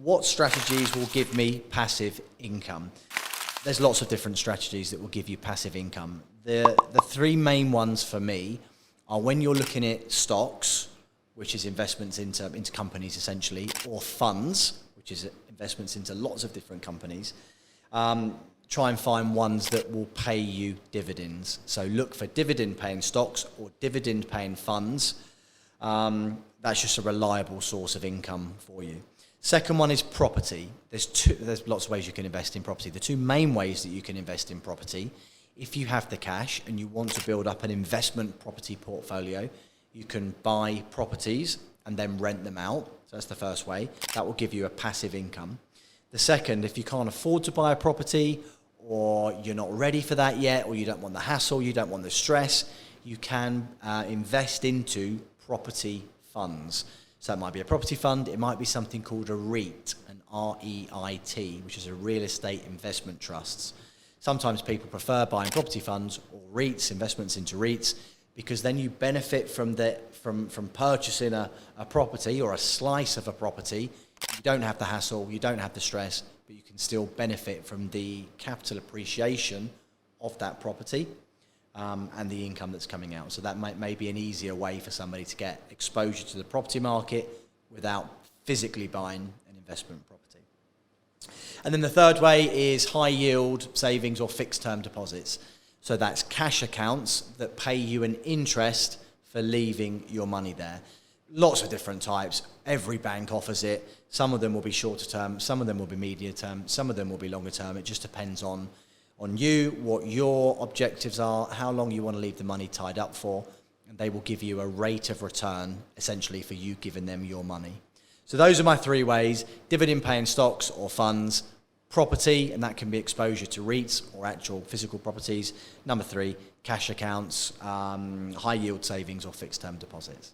what strategies will give me passive income? There's lots of different strategies that will give you passive income. The three main ones for me are when you're looking at stocks, which is investments into companies essentially, or funds, which is investments into lots of different companies. Try and find ones that will pay you dividends. So look for dividend-paying stocks or dividend-paying funds. That's just a reliable source of income for you. Second one is property. There's lots of ways you can invest in property. The two main ways that you can invest in property, if you have the cash and you want to build up an investment property portfolio, you can buy properties and then rent them out. So that's the first way. That will give you a passive income. The second, if you can't afford to buy a property, or you're not ready for that yet, or you don't want the hassle, you don't want the stress, you can invest into property funds. So it might be a property fund, it might be something called a REIT, an R-E-I-T, which is a real estate investment trusts. Sometimes people prefer buying property funds or REITs, investments into REITs, because then you benefit from purchasing a property or a slice of a property. You don't have the hassle, you don't have the stress, but you can still benefit from the capital appreciation of that property and the income that's coming out. So that may be an easier way for somebody to get exposure to the property market without physically buying an investment property. And then the third way is high yield savings or fixed term deposits. So that's cash accounts that pay you an interest for leaving your money there. Lots of different types. Every bank offers it. Some of them will be shorter term, some of them will be medium term, some of them will be longer term. It just depends on you, what your objectives are, how long you want to leave the money tied up for, and they will give you a rate of return, essentially, for you giving them your money. So those are my three ways: dividend-paying stocks or funds, property, and that can be exposure to REITs or actual physical properties. Number three, cash accounts, high-yield savings or fixed-term deposits.